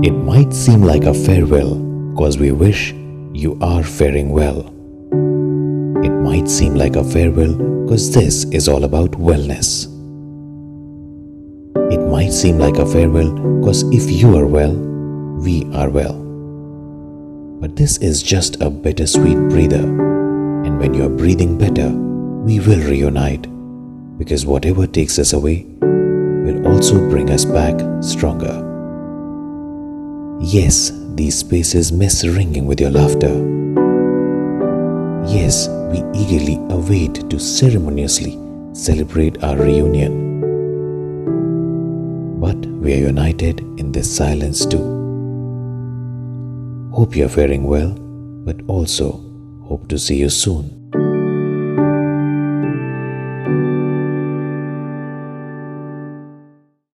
It might seem like a farewell, cause we wish you are faring well. It might seem like a farewell, cause this is all about wellness. It might seem like a farewell, cause if you are well, we are well. But this is just a bittersweet breather, and when you are breathing better, we will reunite, because whatever takes us away will also bring us back stronger. Yes, these spaces miss ringing with your laughter. Yes, we eagerly await to ceremoniously celebrate our reunion. But we are united in this silence too. Hope you are faring well, but also hope to see you soon.